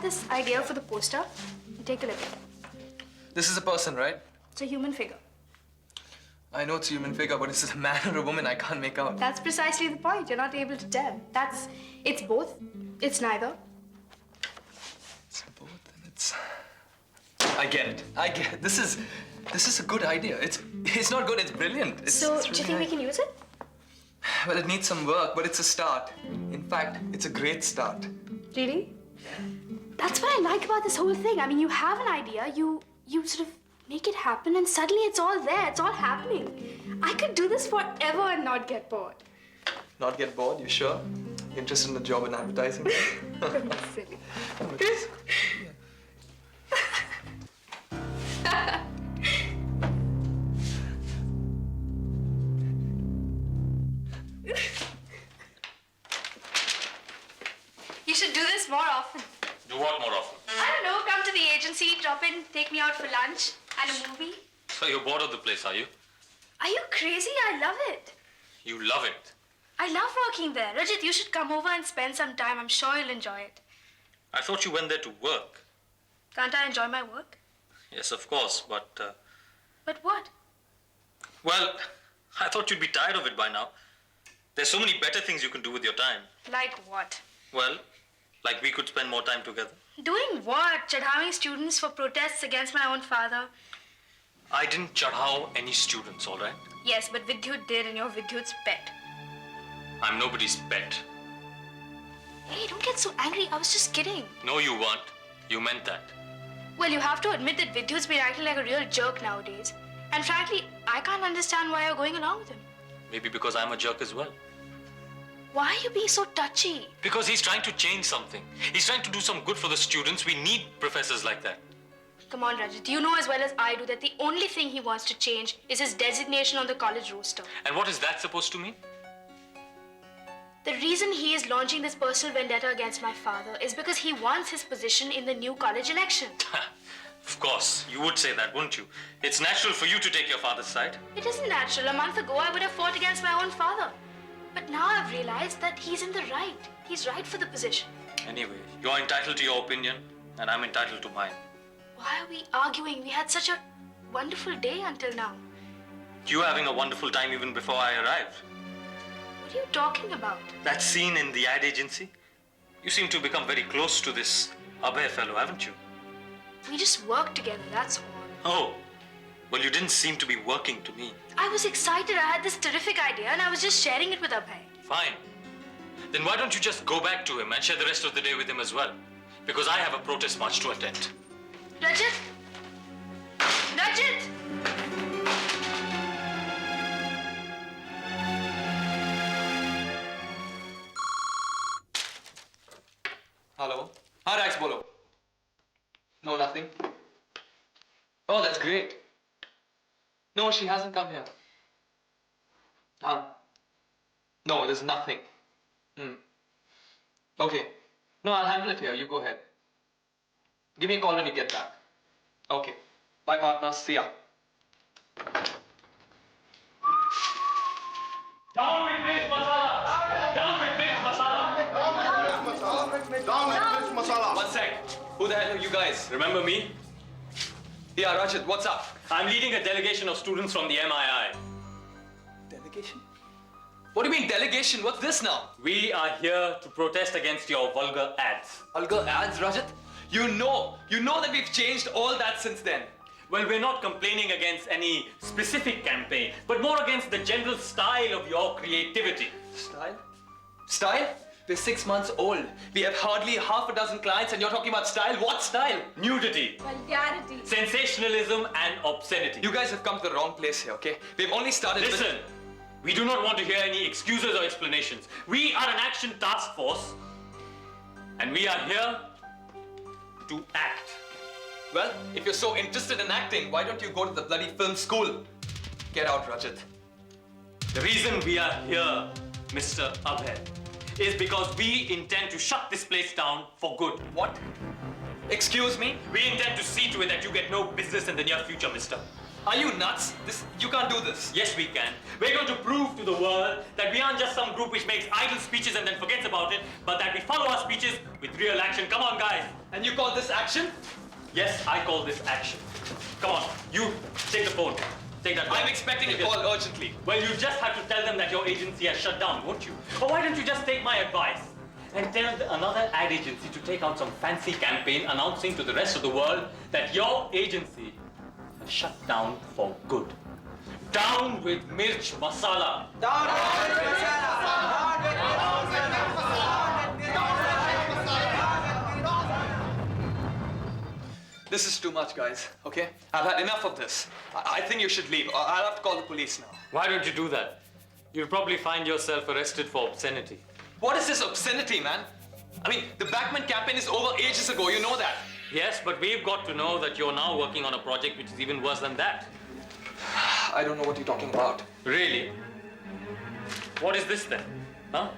have this idea for the poster. Take a look at it. This is a person, right? It's a human figure. I know it's a human figure, but is it a man or a woman? I can't make out. That's precisely the point. You're not able to tell. It's both. It's neither. It's both and it's... I get it. This is a good idea. It's not good, it's brilliant. It's So, really do you think we can use it? Well, it needs some work, but it's a start. In fact, it's a great start. Really? That's what I like about this whole thing. I mean, you have an idea, you sort of make it happen, and suddenly it's all there. It's all happening. I could do this forever and not get bored. Not get bored, you sure? Interested in the job in advertising? Don't be silly. You should do this more often. Do what more often? I don't know, come to the agency, drop in, take me out for lunch and a movie. So you're bored of the place, are you? Are you crazy? I love it. You love it. I love working there. Rajat, you should come over and spend some time. I'm sure you'll enjoy it. I thought you went there to work. Can't I enjoy my work? Yes, of course, but... But what? Well, I thought you'd be tired of it by now. There's so many better things you can do with your time. Like what? Well, like we could spend more time together. Doing what? Chadhawing students for protests against my own father? I didn't chadhaw any students, all right? Yes, but Vidyut did, and you're Vidyut's pet. I'm nobody's pet. Hey, don't get so angry. I was just kidding. No, you weren't. You meant that. Well, you have to admit that Vidyut's been acting like a real jerk nowadays. And frankly, I can't understand why you're going along with him. Maybe because I'm a jerk as well. Why are you being so touchy? Because he's trying to change something. He's trying to do some good for the students. We need professors like that. Come on, Rajat. You know as well as I do that the only thing he wants to change is his designation on the college roster. And what is that supposed to mean? The reason he is launching this personal vendetta against my father is because he wants his position in the new college election. Of course, you would say that, wouldn't you? It's natural for you to take your father's side. It isn't natural. A month ago, I would have fought against my own father. But now I've realized that he's in the right. He's right for the position. Anyway, you're entitled to your opinion, and I'm entitled to mine. Why are we arguing? We had such a wonderful day until now. You were having a wonderful time even before I arrived. What are you talking about? That scene in the ad agency? You seem to have become very close to this Abhay fellow, haven't you? We just worked together, that's all. Oh, well, you didn't seem to be working to me. I was excited. I had this terrific idea and I was just sharing it with Abhay. Fine. Then why don't you just go back to him and share the rest of the day with him as well? Because I have a protest march to attend. Rajat! Rajat! Hello? हाँ Rax, bolo. No, nothing. Oh, that's great. No, she hasn't come here. No, there's nothing. Okay. No, I'll handle it here. You go ahead. Give me a call when you get back. Okay. Bye, partner. See ya. Down with this masala! Down with this masala! Down with this masala. One sec. Who the hell are you guys? Remember me? Yeah, Rajat, what's up? I'm leading a delegation of students from the MII. Delegation? What do you mean delegation? What's this now? We are here to protest against your vulgar ads. Vulgar ads, Rajat? You know that we've changed all that since then. Well, we're not complaining against any specific campaign, but more against the general style of your creativity. Style? Style? We're 6 months old. We have hardly half a dozen clients and you're talking about style? What style? Nudity, Vulgarity. sensationalism, and obscenity. You guys have come to the wrong place here, okay? We've only started with... Listen, we do not want to hear any excuses or explanations. We are an action task force, and we are here to act. Well, if you're so interested in acting, why don't you go to the bloody film school? Get out, Rajat. The reason we are here, Mr. Abhay, is because we intend to shut this place down for good. What? Excuse me? We intend to see to it that you get no business in the near future, mister. Are you nuts? You can't do this. Yes, we can. We're going to prove to the world that we aren't just some group which makes idle speeches and then forgets about it, but that we follow our speeches with real action. Come on, guys. And you call this action? Yes, I call this action. Come on, you take the phone. Take that. I'm expecting a call urgently. Well, you just have to tell them that your agency has shut down, won't you? Or why don't you just take my advice and tell another ad agency to take out some fancy campaign announcing to the rest of the world that your agency has shut down for good. Down with Mirch Masala. This is too much, guys, okay? I've had enough of this. I think you should leave. I'll have to call the police now. Why don't you do that? You'll probably find yourself arrested for obscenity. What is this obscenity, man? I mean, the Backman campaign is over ages ago, you know that. Yes, but we've got to know that you're now working on a project which is even worse than that. I don't know what you're talking about. Really? What is this then? Huh?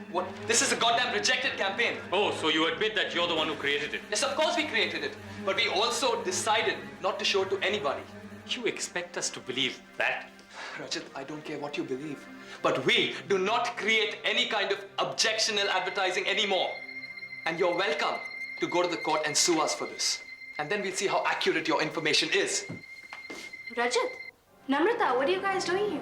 What? This is a goddamn rejected campaign. Oh, so you admit that you're the one who created it? Yes, of course we created it. But we also decided not to show it to anybody. You expect us to believe that? Rajat, I don't care what you believe. But we do not create any kind of objectionable advertising anymore. And you're welcome to go to the court and sue us for this. And then we'll see how accurate your information is. Rajat, Namrata, what are you guys doing here?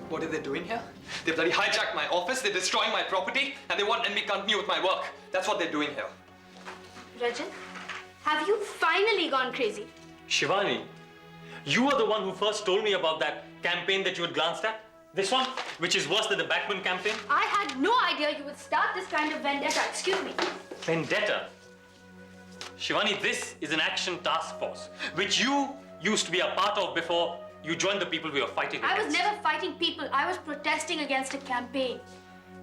What are they doing here? They bloody hijacked my office, they're destroying my property, and they won't let me continue with my work. That's what they're doing here. Rajat, have you finally gone crazy? Shivani, you are the one who first told me about that campaign that you had glanced at. This one, which is worse than the Backman campaign. I had no idea you would start this kind of vendetta. Excuse me. Vendetta? Shivani, this is an action task force, which you used to be a part of before you joined the people we were fighting against. I was never fighting people. I was protesting against a campaign.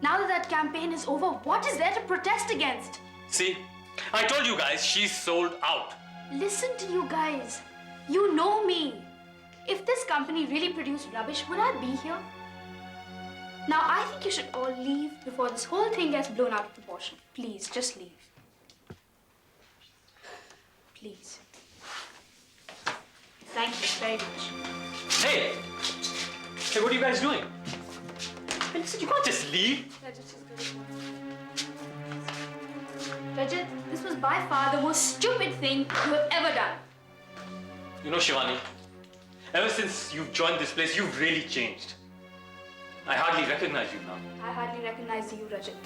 Now that that campaign is over, what is there to protest against? See, I told you guys, she's sold out. Listen to you guys. You know me. If this company really produced rubbish, would I be here? Now, I think you should all leave before this whole thing gets blown out of proportion. Please, just leave. Please. Thank you very much. Hey! Hey, what are you guys doing? Hey, listen, you can't just leave. Rajat, this was by far the most stupid thing you have ever done. You know, Shivani, ever since you've joined this place, you've really changed. I hardly recognize you now. I hardly recognize you, Rajat.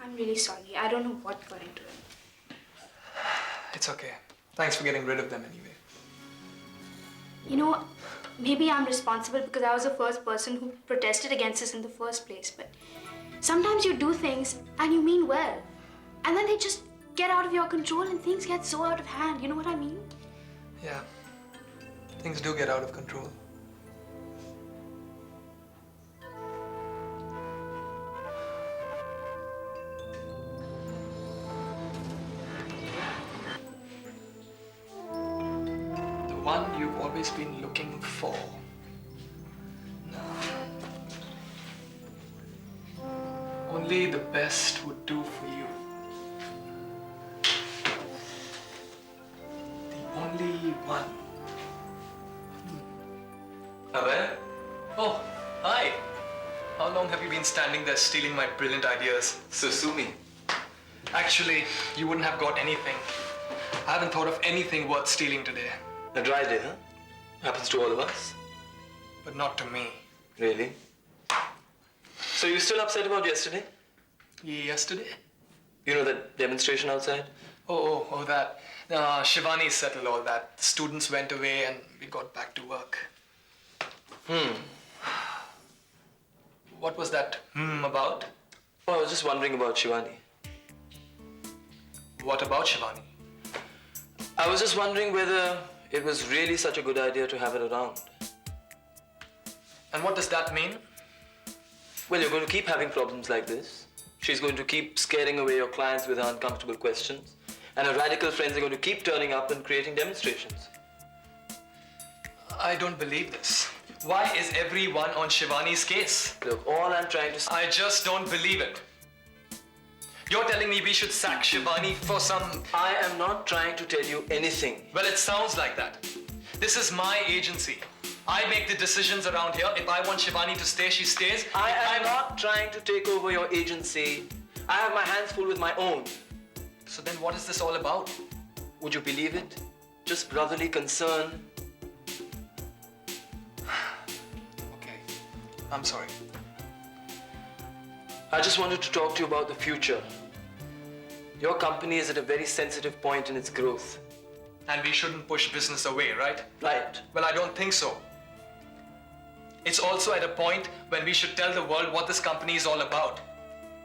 I'm really sorry. I don't know what got into it. It's okay. Thanks for getting rid of them anyway. You know, maybe I'm responsible because I was the first person who protested against this in the first place, but sometimes you do things and you mean well, and then they just get out of your control and things get so out of hand. You know what I mean? Yeah. Things do get out of control. The one you've always been looking for. No. Only the best would do for you. The only one. Abhay? Oh, hi. How long have you been standing there stealing my brilliant ideas? So sue me. Actually, you wouldn't have got anything. I haven't thought of anything worth stealing today. A dry day, huh? Happens to all of us. But not to me. Really? So you're still upset about yesterday? Yesterday? You know that demonstration outside? Oh, that. Shivani settled all that. The students went away and we got back to work. What was that about? Oh, I was just wondering about Shivani. What about Shivani? I was just wondering whether it was really such a good idea to have her around. And what does that mean? Well, you're going to keep having problems like this. She's going to keep scaring away your clients with her uncomfortable questions. And her radical friends are going to keep turning up and creating demonstrations. I don't believe this. Why is everyone on Shivani's case? Look, all I'm trying to say... I just don't believe it. You're telling me we should sack Shivani for some... I am not trying to tell you anything. Well, it sounds like that. This is my agency. I make the decisions around here. If I want Shivani to stay, she stays. I am not trying to take over your agency. I have my hands full with my own. So then what is this all about? Would you believe it? Just brotherly concern. Okay, I'm sorry. I just wanted to talk to you about the future. Your company is at a very sensitive point in its growth. And we shouldn't push business away, right? Right. Well, I don't think so. It's also at a point when we should tell the world what this company is all about.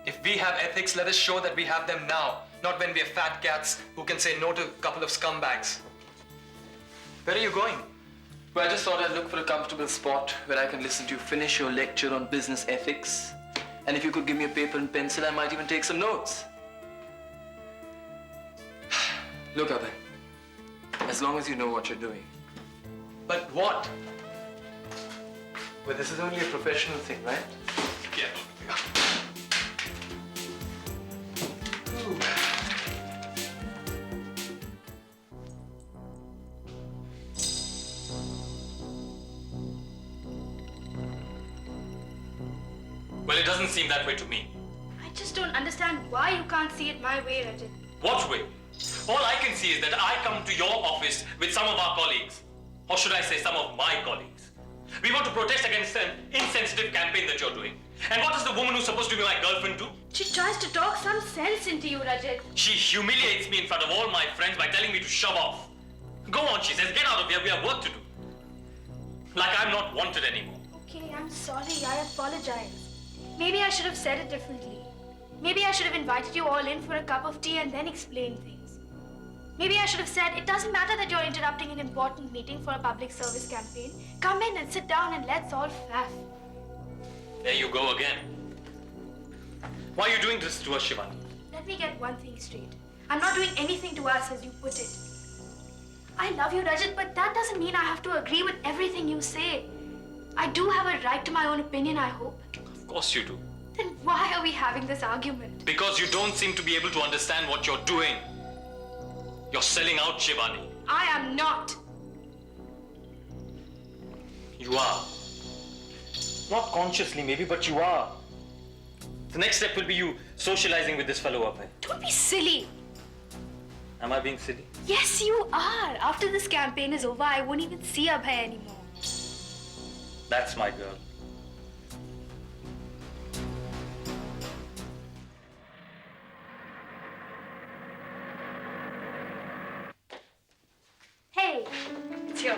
If we have ethics, let us show that we have them now, not when we are fat cats who can say no to a couple of scumbags. Where are you going? Well, I just thought I'd look for a comfortable spot where I can listen to you finish your lecture on business ethics. And if you could give me a paper and pencil, I might even take some notes. Look, Abhay. As long as you know what you're doing. But what? Well, this is only a professional thing, right? Yeah. Well, it doesn't seem that way to me. I just don't understand why you can't see it my way, Rajat. What way? All I can see is that I come to your office with some of our colleagues. Or should I say some of my colleagues. We want to protest against an insensitive campaign that you're doing. And what does the woman who's supposed to be my girlfriend do? She tries to talk some sense into you, Rajat. She humiliates me in front of all my friends by telling me to shove off. Go on, she says, get out of here, we have work to do. Like I'm not wanted anymore. Okay, I'm sorry. I apologize. Maybe I should have said it differently. Maybe I should have invited you all in for a cup of tea and then explained things. Maybe I should have said, it doesn't matter that you're interrupting an important meeting for a public service campaign. Come in and sit down and let's all faff. There you go again. Why are you doing this to us, Shivani? Let me get one thing straight. I'm not doing anything to us as you put it. I love you, Rajat, but that doesn't mean I have to agree with everything you say. I do have a right to my own opinion, I hope. Of course you do. Then why are we having this argument? Because you don't seem to be able to understand what you're doing. You're selling out, Shivani. I am not. You are. Not consciously maybe, but you are. The next step will be you socializing with this fellow Abhay. Don't be silly. Am I being silly? Yes, you are. After this campaign is over, I won't even see Abhay anymore. That's my girl. Hey, it's your...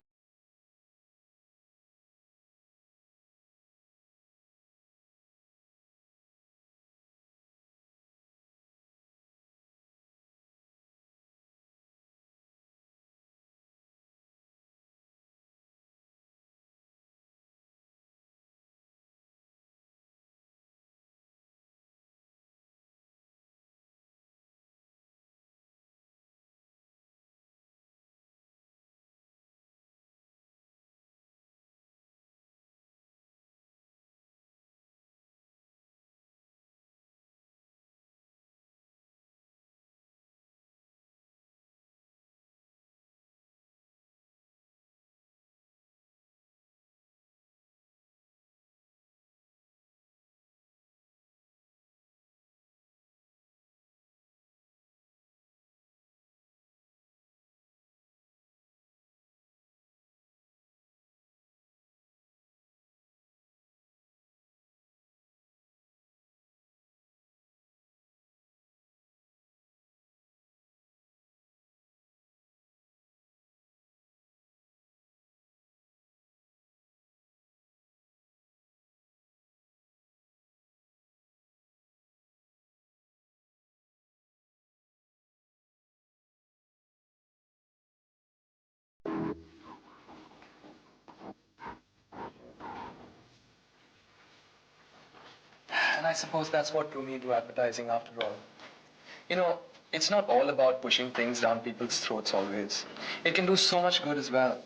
And I suppose that's what drew me into advertising after all. You know, it's not all about pushing things down people's throats always. It can do so much good as well.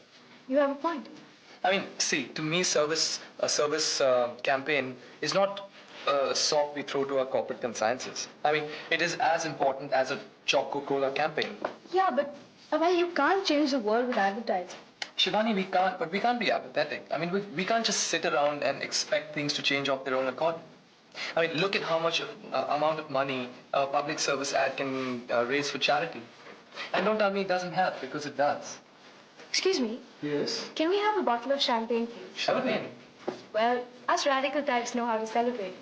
You have a point. I mean, see, to me, a service campaign is not sop we throw to our corporate consciences. I mean, it is as important as a Choco-Cola campaign. Yeah, but Abhay, you can't change the world with advertising. Shivani, we can't be apathetic. I mean, we can't just sit around and expect things to change of their own accord. I mean, look at how much amount of money a public service ad can raise for charity. And don't tell me it doesn't help, because it does. Excuse me, Yes. can we have a bottle of champagne, please? Champagne. Well, us radical types know how to celebrate.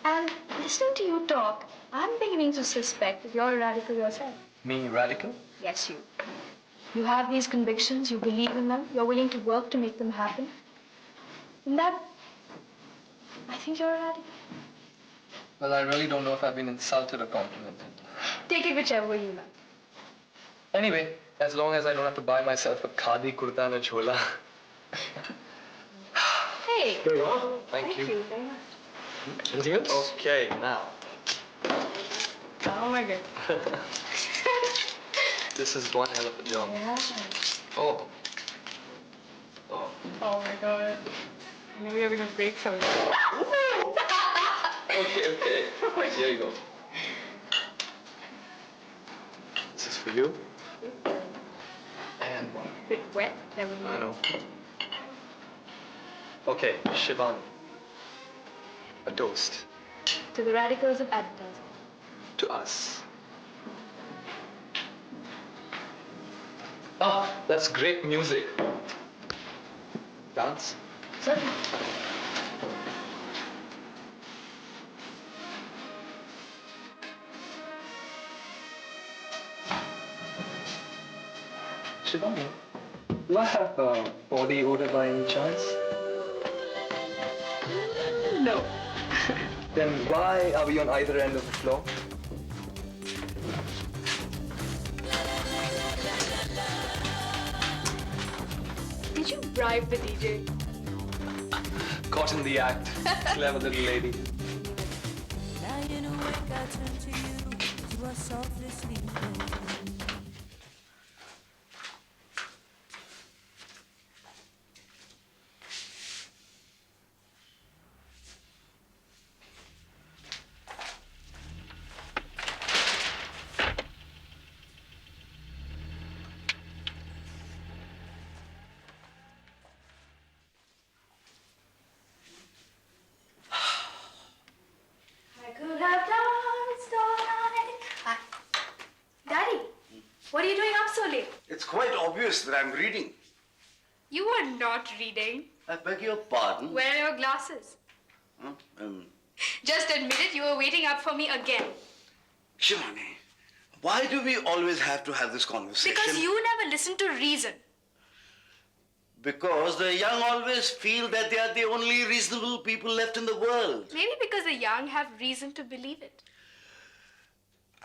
And listening to you talk, I'm beginning to suspect that you're a radical yourself. Me, radical? Yes, you. You have these convictions, you believe in them, you're willing to work to make them happen. And that, I think you're a radical. Well, I really don't know if I've been insulted or complimented. Take it whichever way you like. Anyway, as long as I don't have to buy myself a khadi kurta and a chola. Hey! There you are. Thank you. very much. Anything else? Okay, now. Oh my god. This is one hell of a job. Yeah. Oh. Oh. Oh my god. I know you're gonna break something. Okay. Here you go. This is for you. And one. Bit wet, never I mind. know. Okay, Shivani. A toast. To the radicals of advertising. To us. Ah, that's great music. Dance? Certainly. Shivani, do I have body odor by any chance? No. Then why are we on either end of the floor? Did you bribe the DJ? Caught in the act. Clever little lady. Lying awake, I turn to you. You are softly sleeping. I could have danced all night. Daddy, what are you doing up so late? It's quite obvious that I'm reading. You were not reading. I beg your pardon. Where are your glasses? Huh? Just admit it, you were waiting up for me again. Shivani, why do we always have to have this conversation? Because you never listen to reason. Because the young always feel that they are the only reasonable people left in the world. Maybe because the young have reason to believe it.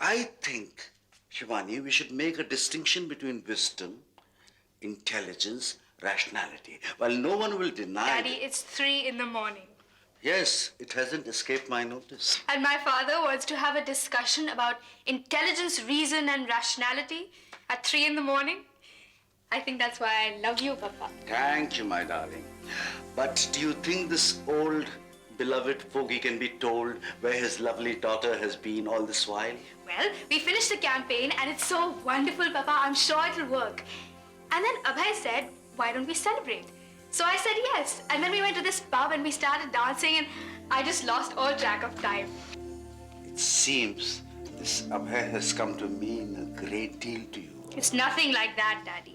I think, Shivani, we should make a distinction between wisdom, intelligence, rationality. While no one will deny Daddy, it's 3 in the morning. Yes, it hasn't escaped my notice. And my father wants to have a discussion about intelligence, reason, and rationality at 3 in the morning. I think that's why I love you, Papa. Thank you, my darling. But do you think this old, beloved fogey can be told where his lovely daughter has been all this while? Well, we finished the campaign and it's so wonderful, Papa. I'm sure it'll work. And then Abhay said, why don't we celebrate? So I said yes. And then we went to this pub and we started dancing and I just lost all track of time. It seems this Abhay has come to mean a great deal to you. It's nothing like that, Daddy.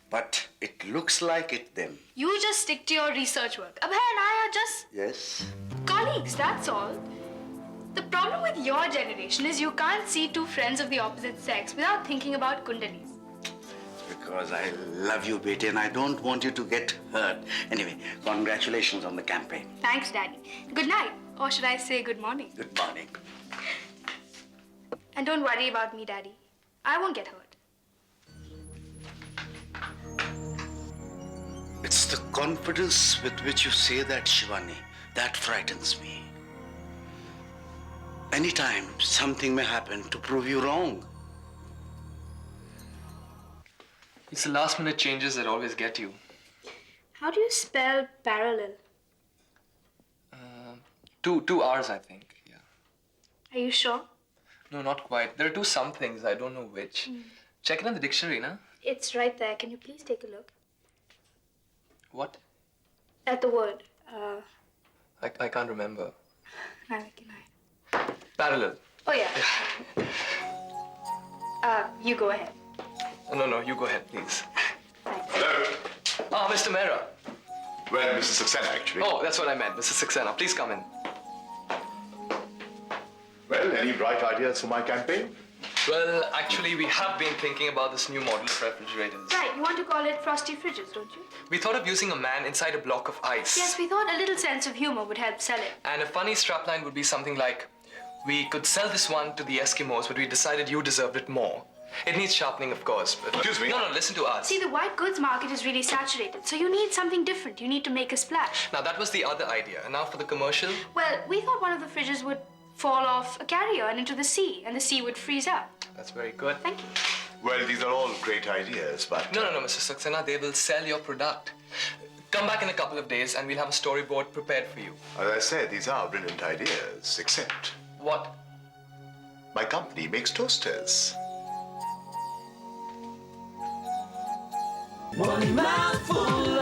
But it looks like it then. You just stick to your research work. Abhay and I are just Yes? colleagues, that's all. The problem with your generation is you can't see 2 friends of the opposite sex without thinking about kundalis. Because I love you, Betty, and I don't want you to get hurt. Anyway, congratulations on the campaign. Thanks, Daddy. Good night. Or should I say good morning? Good morning. And don't worry about me, Daddy. I won't get hurt. It's the confidence with which you say that, Shivani, that frightens me. Anytime, something may happen to prove you wrong. It's the last minute changes that always get you. How do you spell parallel? 2 hours, I think. Yeah. Are you sure? No, not quite. There are 2 somethings. I don't know which. Check it in the dictionary, na? It's right there. Can you please take a look What? at the word? I can't remember. Neither can I. Parallel. Oh yeah. You go ahead. No, you go ahead, please. Thanks. Hello. Ah, Mr. Mehra. Well, Mrs. Saxena, actually. Oh, that's what I meant. Mrs. Saxena, please come in. Well, any bright ideas for my campaign? Well, actually, we have been thinking about this new model of refrigerators. Right, you want to call it frosty fridges, don't you? We thought of using a man inside a block of ice. Yes, we thought a little sense of humor would help sell it. And a funny strapline would be something like, we could sell this one to the Eskimos, but we decided you deserved it more. It needs sharpening, of course, but... Excuse me? No, listen to us. See, the white goods market is really saturated, so you need something different. You need to make a splash. Now, that was the other idea. And now for the commercial. Well, we thought one of the fridges would fall off a carrier and into the sea, and the sea would freeze up. That's very good. Thank you. Well, these are all great ideas, but... No, Mr. Saxena, they will sell your product. Come back in a couple of days and we'll have a storyboard prepared for you. As I said, these are brilliant ideas, except What? my company makes toasters. One mouthful